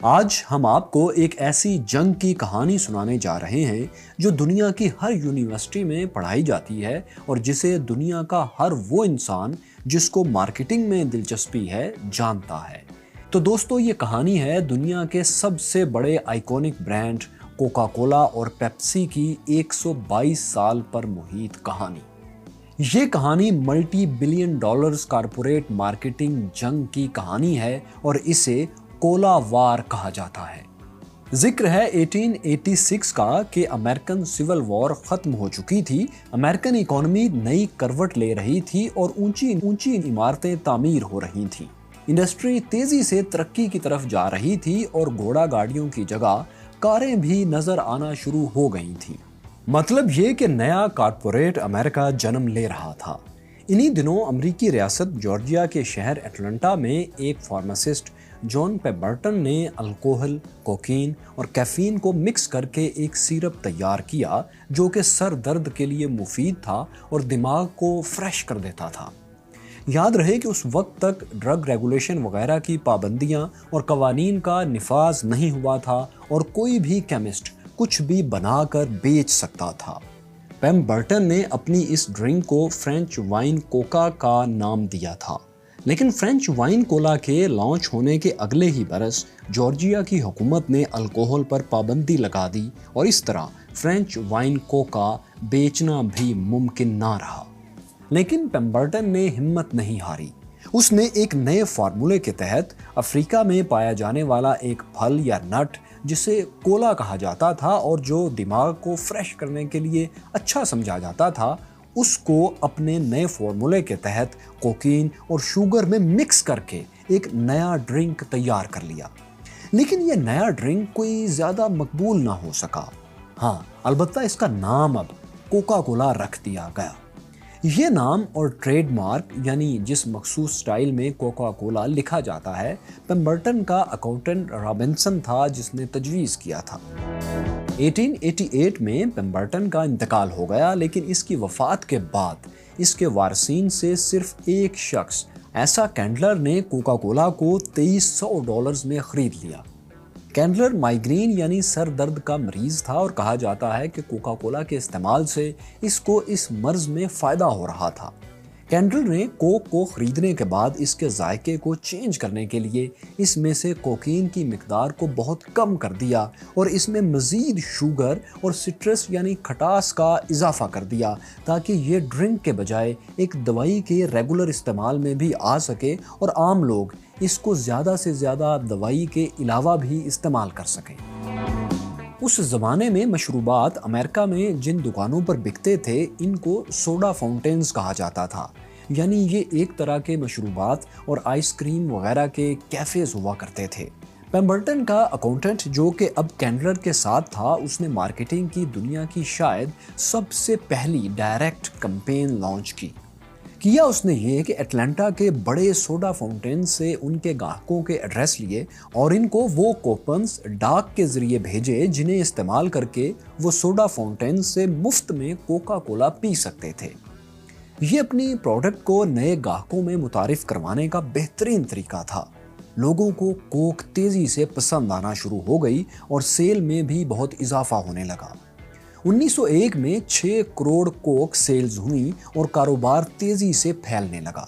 آج ہم آپ کو ایک ایسی جنگ کی کہانی سنانے جا رہے ہیں جو دنیا کی ہر یونیورسٹی میں پڑھائی جاتی ہے اور جسے دنیا کا ہر وہ انسان جس کو مارکیٹنگ میں دلچسپی ہے جانتا ہے۔ تو دوستو، یہ کہانی ہے دنیا کے سب سے بڑے آئیکونک برانڈ کوکا کولا اور پیپسی کی 122 سال پر محیط کہانی۔ یہ کہانی multi billion dollars corporate marketing جنگ کی کہانی ہے اور اسے کولا وار کہا جاتا ہے۔ ذکر ہے 1886 کا کہ امریکن سول وار ختم ہو چکی تھی، امریکن اکانومی نئی کروٹ لے رہی تھی اور اونچی عمارتیں تعمیر ہو رہی تھیں۔ انڈسٹری تیزی سے ترقی کی طرف جا رہی تھی اور گھوڑا گاڑیوں کی جگہ کاریں بھی نظر آنا شروع ہو گئی تھیں۔ مطلب یہ کہ نیا کارپوریٹ امریکہ جنم لے رہا تھا۔ انہی دنوں امریکی ریاست جارجیا کے شہر اٹلانٹا میں ایک فارماسسٹ جان پیمبرٹن نے الکوہل، کوکین اور کیفین کو مکس کر کے ایک سیرپ تیار کیا جو کہ سر درد کے لیے مفید تھا اور دماغ کو فریش کر دیتا تھا۔ یاد رہے کہ اس وقت تک ڈرگ ریگولیشن وغیرہ کی پابندیاں اور قوانین کا نفاذ نہیں ہوا تھا اور کوئی بھی کیمسٹ کچھ بھی بنا کر بیچ سکتا تھا۔ پیمبرٹن نے اپنی اس ڈرنک کو فرینچ وائن کوکا کا نام دیا تھا، لیکن فرینچ وائن کولا کے لانچ ہونے کے اگلے ہی برس جارجیا کی حکومت نے الکوہل پر پابندی لگا دی اور اس طرح فرینچ وائن کوکا بیچنا بھی ممکن نہ رہا۔ لیکن پیمبرٹن نے ہمت نہیں ہاری۔ اس نے ایک نئے فارمولے کے تحت افریقہ میں پایا جانے والا ایک پھل یا نٹ جسے کولا کہا جاتا تھا اور جو دماغ کو فریش کرنے کے لیے اچھا سمجھا جاتا تھا، اس کو اپنے نئے فارمولے کے تحت کوکین اور شوگر میں مکس کر کے ایک نیا ڈرنک تیار کر لیا۔ لیکن یہ نیا ڈرنک کوئی زیادہ مقبول نہ ہو سکا۔ ہاں، البتہ اس کا نام اب کوکا کولا رکھ دیا گیا۔ یہ نام اور ٹریڈ مارک، یعنی جس مخصوص سٹائل میں کوکا کولا لکھا جاتا ہے، پیمبرٹن کا اکاؤنٹنٹ رابنسن تھا جس نے تجویز کیا تھا۔ 1888 میں پیمبرٹن کا انتقال ہو گیا، لیکن اس کی وفات کے بعد اس کے وارثین سے صرف ایک شخص ایسا کینڈلر نے کوکا کولا کو $2300 میں خرید لیا۔ کینڈلر مائیگرین یعنی سر درد کا مریض تھا اور کہا جاتا ہے کہ کوکا کولا کے استعمال سے اس کو اس مرض میں فائدہ ہو رہا تھا۔ کینڈلر نے کوک کو خریدنے کے بعد اس کے ذائقے کو چینج کرنے کے لیے اس میں سے کوکین کی مقدار کو بہت کم کر دیا اور اس میں مزید شوگر اور سٹرس یعنی کھٹاس کا اضافہ کر دیا تاکہ یہ ڈرنک کے بجائے ایک دوائی کے ریگولر استعمال میں بھی آ سکے اور عام لوگ اس کو زیادہ سے زیادہ دوائی کے علاوہ بھی استعمال کر سکیں۔ اس زمانے میں مشروبات امریکہ میں جن دکانوں پر بکتے تھے ان کو سوڈا فاؤنٹینز کہا جاتا تھا، یعنی یہ ایک طرح کے مشروبات اور آئس کریم وغیرہ کے کیفیز ہوا کرتے تھے۔ پیمبرٹن کا اکاؤنٹنٹ جو کہ اب کینڈلر کے ساتھ تھا، اس نے مارکیٹنگ کی دنیا کی شاید سب سے پہلی ڈائریکٹ کمپین لانچ کیا اس نے یہ کہ اٹلانٹا کے بڑے سوڈا فاؤنٹین سے ان کے گاہکوں کے ایڈریس لیے اور ان کو وہ کوپنز ڈاک کے ذریعے بھیجے جنہیں استعمال کر کے وہ سوڈا فاؤنٹین سے مفت میں کوکا کولا پی سکتے تھے۔ یہ اپنی پروڈکٹ کو نئے گاہکوں میں متعارف کروانے کا بہترین طریقہ تھا۔ لوگوں کو کوک تیزی سے پسند آنا شروع ہو گئی اور سیل میں بھی بہت اضافہ ہونے لگا۔ 1901 میں 6 کروڑ کوک سیلز ہوئیں اور کاروبار تیزی سے پھیلنے لگا۔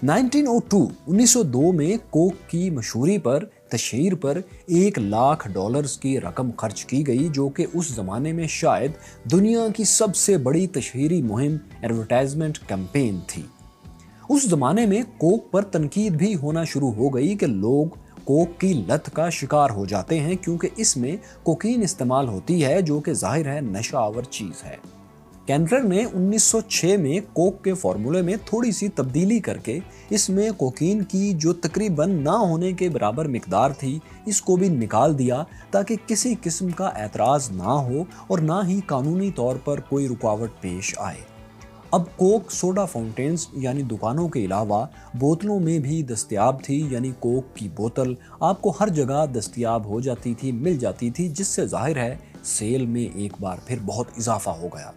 1902 میں کوک کی مشہوری پر تشہیر پر $1,00,000 کی رقم خرچ کی گئی، جو کہ اس زمانے میں شاید دنیا کی سب سے بڑی تشہیری مہم ایڈورٹائزمنٹ کیمپین تھی۔ اس زمانے میں کوک پر تنقید بھی ہونا شروع ہو گئی کہ لوگ کوک کی لت کا شکار ہو جاتے ہیں کیونکہ اس میں کوکین استعمال ہوتی ہے جو کہ ظاہر ہے نشہ آور چیز ہے۔ کینڈلر نے 1906 میں کوک کے فارمولے میں تھوڑی سی تبدیلی کر کے اس میں کوکین کی جو تقریباً نہ ہونے کے برابر مقدار تھی اس کو بھی نکال دیا تاکہ کسی قسم کا اعتراض نہ ہو اور نہ ہی قانونی طور پر کوئی رکاوٹ پیش آئے۔ اب کوک سوڈا فاؤنٹینز یعنی دکانوں کے علاوہ بوتلوں میں بھی دستیاب تھی، یعنی کوک کی بوتل آپ کو ہر جگہ دستیاب ہو جاتی تھی، مل جاتی تھی، جس سے ظاہر ہے سیل میں ایک بار پھر بہت اضافہ ہو گیا۔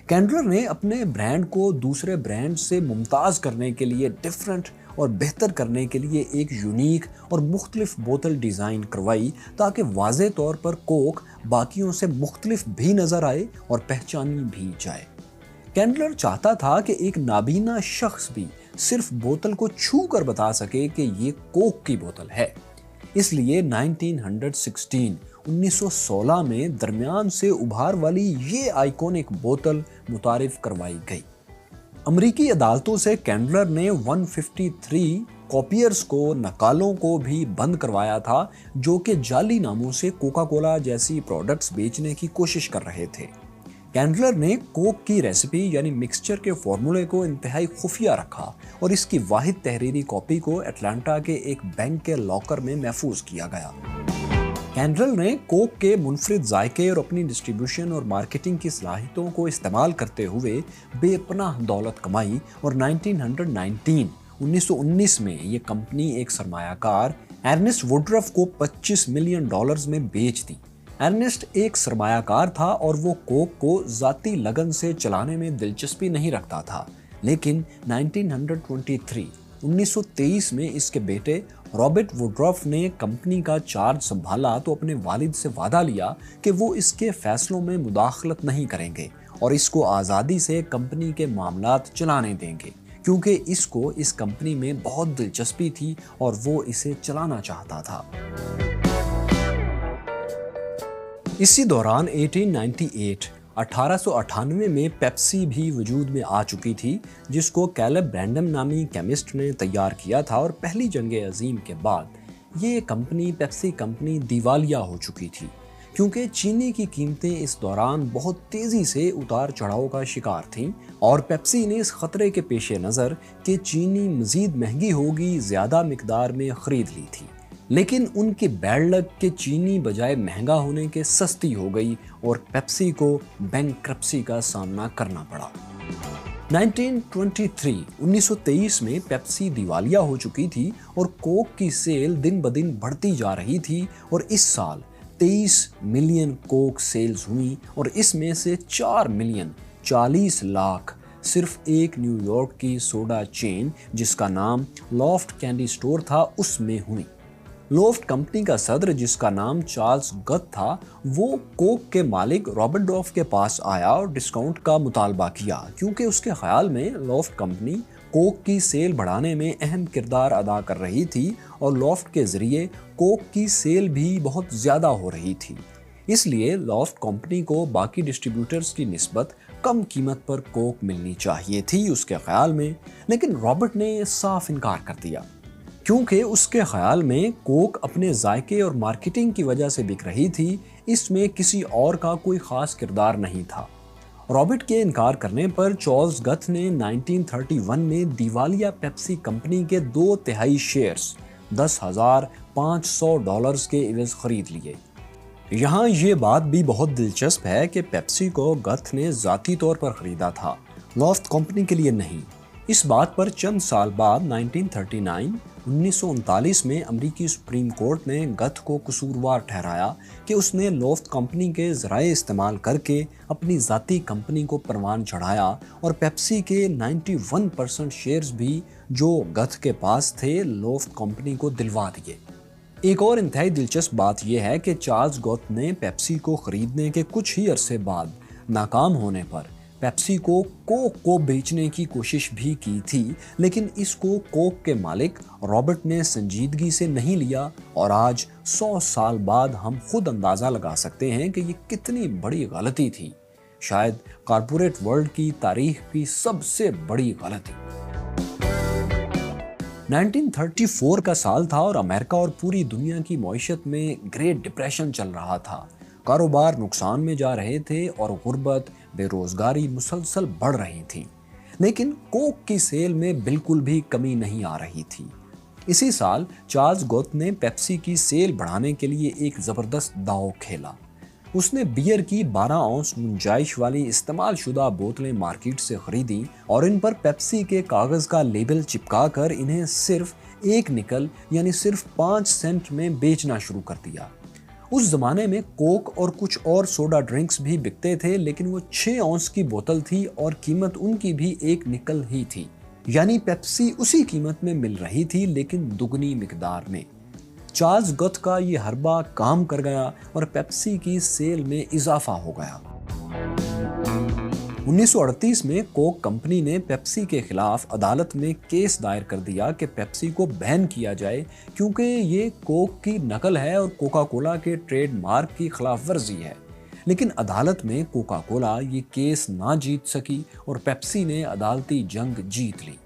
کینڈلر نے اپنے برانڈ کو دوسرے برانڈ سے ممتاز کرنے کے لیے ڈیفرنٹ اور بہتر کرنے کے لیے ایک یونیک اور مختلف بوتل ڈیزائن کروائی تاکہ واضح طور پر کوک باقیوں سے مختلف بھی نظر آئے اور پہچانی بھی جائے۔ کینڈلر چاہتا تھا کہ ایک نابینا شخص بھی صرف بوتل کو چھو کر بتا سکے کہ یہ کوک کی بوتل ہے۔ اس لیے 1916 میں درمیان سے ابھار والی یہ آئیکونک بوتل متعارف کروائی گئی۔ امریکی عدالتوں سے کینڈلر نے 153 کاپیئرز کو، نقالوں کو بھی بند کروایا تھا جو کہ جعلی ناموں سے کوکا کولا جیسی پروڈکٹس بیچنے کی کوشش کر رہے تھے۔ کینڈلر نے کوک کی ریسیپی یعنی مکسچر کے فارمولے کو انتہائی خفیہ رکھا اور اس کی واحد تحریری کاپی کو اٹلانٹا کے ایک بینک کے لاکر میں محفوظ کیا گیا۔ کینڈلر نے کوک کے منفرد ذائقے اور اپنی ڈسٹریبیوشن اور مارکیٹنگ کی صلاحیتوں کو استعمال کرتے ہوئے بے پناہ دولت کمائی اور 1919 میں یہ کمپنی ایک سرمایہ کار ارنسٹ ووڈرف کو $25 ملین میں بیچ دی۔ ارنسٹ ایک سرمایہ کار تھا اور وہ کوک کو ذاتی لگن سے چلانے میں دلچسپی نہیں رکھتا تھا، لیکن 1923 میں اس کے بیٹے رابرٹ ووڈرف نے کمپنی کا چارج سنبھالا تو اپنے والد سے وعدہ لیا کہ وہ اس کے فیصلوں میں مداخلت نہیں کریں گے اور اس کو آزادی سے کمپنی کے معاملات چلانے دیں گے، کیونکہ اس کو اس کمپنی میں بہت دلچسپی تھی اور وہ اسے چلانا چاہتا تھا۔ اسی دوران 1898 میں پیپسی بھی وجود میں آ چکی تھی، جس کو کیلب برینڈم نامی کیمسٹ نے تیار کیا تھا، اور پہلی جنگ عظیم کے بعد یہ کمپنی پیپسی کمپنی دیوالیہ ہو چکی تھی، کیونکہ چینی کی قیمتیں اس دوران بہت تیزی سے اتار چڑھاؤ کا شکار تھیں، اور پیپسی نے اس خطرے کے پیش نظر کہ چینی مزید مہنگی ہوگی زیادہ مقدار میں خرید لی تھی، لیکن ان کی بیڈ لک کہ چینی بجائے مہنگا ہونے کے سستی ہو گئی اور پیپسی کو بینکرپسی کا سامنا کرنا پڑا۔ 1923 میں پیپسی دیوالیہ ہو چکی تھی اور کوک کی سیل دن بدن بڑھتی جا رہی تھی، اور اس سال 23 ملین کوک سیلز ہوئی، اور اس میں سے 4 ملین 40 لاکھ صرف ایک نیو یارک کی سوڈا چین جس کا نام لافٹ کینڈی سٹور تھا اس میں ہوئی۔ لافٹ کمپنی کا صدر جس کا نام چارلز گتھ تھا، وہ کوک کے مالک رابرٹ ڈوف کے پاس آیا اور ڈسکاؤنٹ کا مطالبہ کیا، کیونکہ اس کے خیال میں لافٹ کمپنی کوک کی سیل بڑھانے میں اہم کردار ادا کر رہی تھی اور لافٹ کے ذریعے کوک کی سیل بھی بہت زیادہ ہو رہی تھی۔ اس لیے لافٹ کمپنی کو باقی ڈسٹریبیوٹرز کی نسبت کم قیمت پر کوک ملنی چاہیے تھی اس کے خیال میں، لیکن رابرٹ نے صاف انکار کر دیا، کیونکہ اس کے خیال میں کوک اپنے ذائقے اور مارکیٹنگ کی وجہ سے بک رہی تھی، اس میں کسی اور کا کوئی خاص کردار نہیں تھا۔ رابرٹ کے انکار کرنے پر چارلز گتھ نے 1931 میں دیوالیہ پیپسی کمپنی کے 2/3 شیئرز $10,500 کے عوض خرید لیے۔ یہاں یہ بات بھی بہت دلچسپ ہے کہ پیپسی کو گتھ نے ذاتی طور پر خریدا تھا، لافٹ کمپنی کے لیے نہیں۔ اس بات پر چند سال بعد 1939 میں امریکی سپریم کورٹ نے گتھ کو قصوروار ٹھہرایا کہ اس نے لافٹ کمپنی کے ذرائع استعمال کر کے اپنی ذاتی کمپنی کو پروان چڑھایا اور پیپسی کے 91% شیئرز بھی جو گتھ کے پاس تھے لافٹ کمپنی کو دلوا دیے۔ ایک اور انتہائی دلچسپ بات یہ ہے کہ چارلز گتھ نے پیپسی کو خریدنے کے کچھ ہی عرصے بعد ناکام ہونے پر پیپسی کو کوک کو بیچنے کی کوشش بھی کی تھی، لیکن اس کو کوک کے مالک رابرٹ نے سنجیدگی سے نہیں لیا، اور آج 100 سال بعد ہم خود اندازہ لگا سکتے ہیں کہ یہ کتنی بڑی غلطی تھی، شاید کارپوریٹ ورلڈ کی تاریخ کی سب سے بڑی غلطی۔ 1934 کا سال تھا اور امریکہ اور پوری دنیا کی معیشت میں گریٹ ڈپریشن چل رہا تھا، کاروبار نقصان میں جا رہے تھے اور غربت، بے روزگاری مسلسل بڑھ رہی تھی، لیکن کوک کی سیل میں بالکل بھی کمی نہیں آ رہی تھی۔ اسی سال چارلز گتھ نے پیپسی کی سیل بڑھانے کے لیے ایک زبردست داؤ کھیلا۔ اس نے بیئر کی 12 اونس گنجائش والی استعمال شدہ بوتلیں مارکیٹ سے خریدی اور ان پر پیپسی کے کاغذ کا لیبل چپکا کر انہیں صرف 1 نکل یعنی صرف 5 سینٹ میں بیچنا شروع کر دیا۔ اس زمانے میں کوک اور کچھ اور سوڈا ڈرنکس بھی بکتے تھے، لیکن وہ 6 اونس کی بوتل تھی اور قیمت ان کی بھی 1 نکل ہی تھی۔ یعنی پیپسی اسی قیمت میں مل رہی تھی لیکن دگنی مقدار میں۔ چارلز گتھ کا یہ حربہ کام کر گیا اور پیپسی کی سیل میں اضافہ ہو گیا۔ 1938 میں کوک کمپنی نے پیپسی کے خلاف عدالت میں کیس دائر کر دیا کہ پیپسی کو بین کیا جائے کیونکہ یہ کوک کی نقل ہے اور کوکا کولا کے ٹریڈ مارک کی خلاف ورزی ہے۔ لیکن عدالت میں کوکا کولا یہ کیس نہ جیت سکی اور پیپسی نے عدالتی جنگ جیت لی۔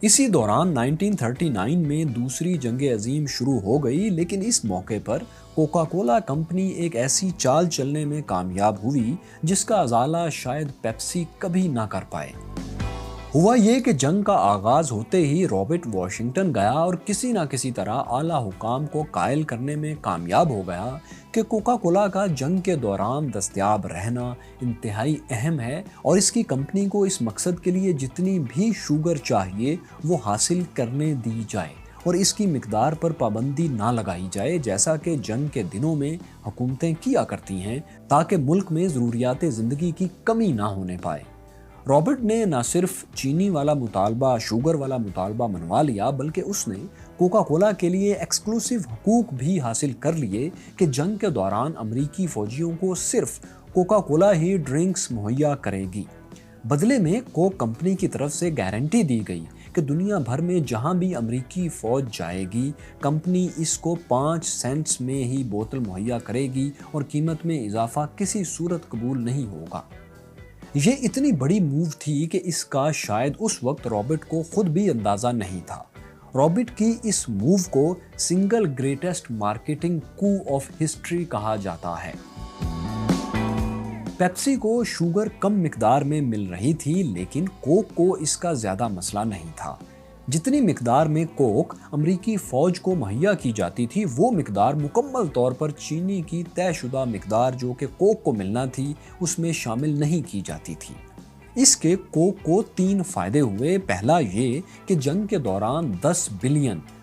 اسی دوران 1939 میں دوسری جنگ عظیم شروع ہو گئی، لیکن اس موقع پر کوکا کولا کمپنی ایک ایسی چال چلنے میں کامیاب ہوئی جس کا ازالہ شاید پیپسی کبھی نہ کر پائے۔ ہوا یہ کہ جنگ کا آغاز ہوتے ہی رابرٹ واشنگٹن گیا اور کسی نہ کسی طرح اعلیٰ حکام کو قائل کرنے میں کامیاب ہو گیا کہ کوکا کولا کا جنگ کے دوران دستیاب رہنا انتہائی اہم ہے اور اس کی کمپنی کو اس مقصد کے لیے جتنی بھی شوگر چاہیے وہ حاصل کرنے دی جائے اور اس کی مقدار پر پابندی نہ لگائی جائے جیسا کہ جنگ کے دنوں میں حکومتیں کیا کرتی ہیں تاکہ ملک میں ضروریات زندگی کی کمی نہ ہونے پائے۔ رابرٹ نے نہ صرف چینی والا مطالبہ، شوگر والا مطالبہ منوا لیا بلکہ اس نے کوکا کولا کے لیے ایکسکلوسیو حقوق بھی حاصل کر لیے کہ جنگ کے دوران امریکی فوجیوں کو صرف کوکا کولا ہی ڈرنکس مہیا کرے گی۔ بدلے میں کوک کمپنی کی طرف سے گارنٹی دی گئی کہ دنیا بھر میں جہاں بھی امریکی فوج جائے گی کمپنی اس کو 5 سینٹس میں ہی بوتل مہیا کرے گی اور قیمت میں اضافہ کسی صورت قبول نہیں ہوگا۔ یہ اتنی بڑی موو تھی کہ اس کا شاید اس وقت رابرٹ کو خود بھی اندازہ نہیں تھا۔ رابرٹ کی اس موو کو سنگل گریٹسٹ مارکیٹنگ کو آف ہسٹری کہا جاتا ہے۔ پیپسی کو شوگر کم مقدار میں مل رہی تھی لیکن کوک کو اس کا زیادہ مسئلہ نہیں تھا۔ جتنی مقدار میں کوک امریکی فوج کو مہیا کی جاتی تھی وہ مقدار مکمل طور پر چینی کی طے شدہ مقدار جو کہ کوک کو ملنا تھی اس میں شامل نہیں کی جاتی تھی۔ اس کے کوک کو 3 فائدے ہوئے۔ پہلا یہ کہ جنگ کے دوران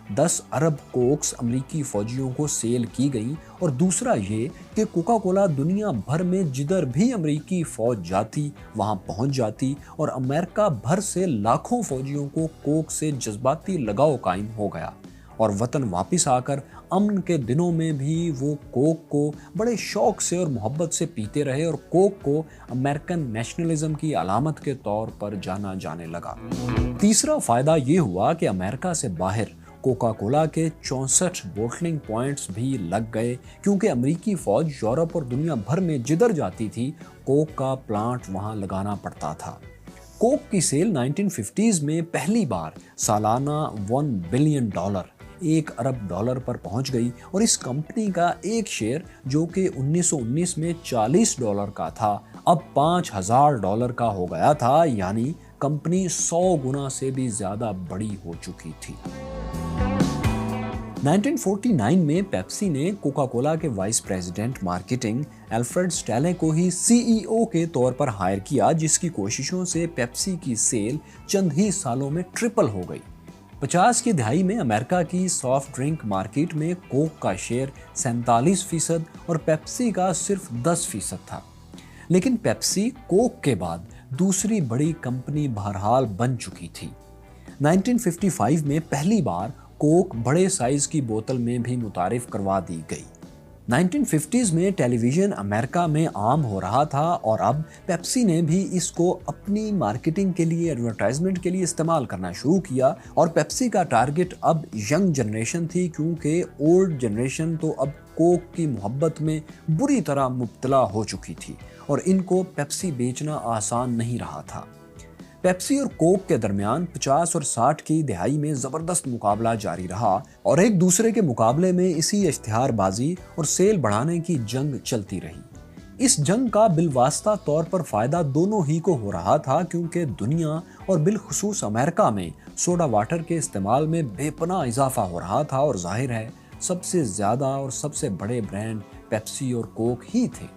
10 ارب کوکس امریکی فوجیوں کو سیل کی گئیں اور دوسرا یہ کہ کوکا کولا دنیا بھر میں جدھر بھی امریکی فوج جاتی وہاں پہنچ جاتی اور امریکہ بھر سے لاکھوں فوجیوں کو کوک سے جذباتی لگاؤ قائم ہو گیا اور وطن واپس آ کر امن کے دنوں میں بھی وہ کوک کو بڑے شوق سے اور محبت سے پیتے رہے اور کوک کو امریکن نیشنلزم کی علامت کے طور پر جانا جانے لگا۔ تیسرا فائدہ یہ ہوا کہ امریکہ سے باہر کوکا کولا کے 64 بوٹلنگ پوائنٹس بھی لگ گئے کیونکہ امریکی فوج یورپ اور دنیا بھر میں جدھر جاتی تھی کوک کا پلانٹ وہاں لگانا پڑتا تھا۔ کوک کی سیل 1950s میں پہلی بار سالانہ $1 بلین $1 ارب پر پہنچ گئی اور اس کمپنی کا ایک شیئر جو کہ 1919 میں $40 کا تھا اب $5000 کا ہو گیا تھا، یعنی کمپنی 100 گنا سے بھی زیادہ بڑی ہو چکی تھی۔ 1949 میں پیپسی نے کوکا کولا کے وائس پریزیڈنٹ مارکیٹنگ الفریڈ سٹیلے کو ہی CEO کے طور پر ہائر کیا جس کی کوششوں سے پیپسی کی سیل چند ہی سالوں میں ٹرپل ہو گئی۔ 50 کی دہائی میں امریکہ کی سافٹ ڈرنک مارکیٹ میں کوک کا شیئر 47% اور پیپسی کا صرف 10% تھا، لیکن پیپسی کوک کے بعد دوسری بڑی کمپنی بہرحال بن چکی تھی۔ 1955 میں پہلی بار کوک بڑے سائز کی بوتل میں بھی متعارف کروا دی گئی۔ 1950s میں ٹیلی ویژن امریکہ میں عام ہو رہا تھا اور اب پیپسی نے بھی اس کو اپنی مارکیٹنگ کے لیے، ایڈورٹائزمنٹ کے لیے استعمال کرنا شروع کیا اور پیپسی کا ٹارگٹ اب ینگ جنریشن تھی کیونکہ اولڈ جنریشن تو اب کوک کی محبت میں بری طرح مبتلا ہو چکی تھی اور ان کو پیپسی بیچنا آسان نہیں رہا تھا۔ پیپسی اور کوک کے درمیان 50 اور 60 کی دہائی میں زبردست مقابلہ جاری رہا اور ایک دوسرے کے مقابلے میں اسی اشتہار بازی اور سیل بڑھانے کی جنگ چلتی رہی۔ اس جنگ کا بالواسطہ طور پر فائدہ دونوں ہی کو ہو رہا تھا کیونکہ دنیا اور بالخصوص امریکہ میں سوڈا واٹر کے استعمال میں بے پناہ اضافہ ہو رہا تھا اور ظاہر ہے سب سے زیادہ اور سب سے بڑے برانڈ پیپسی اور کوک ہی تھے۔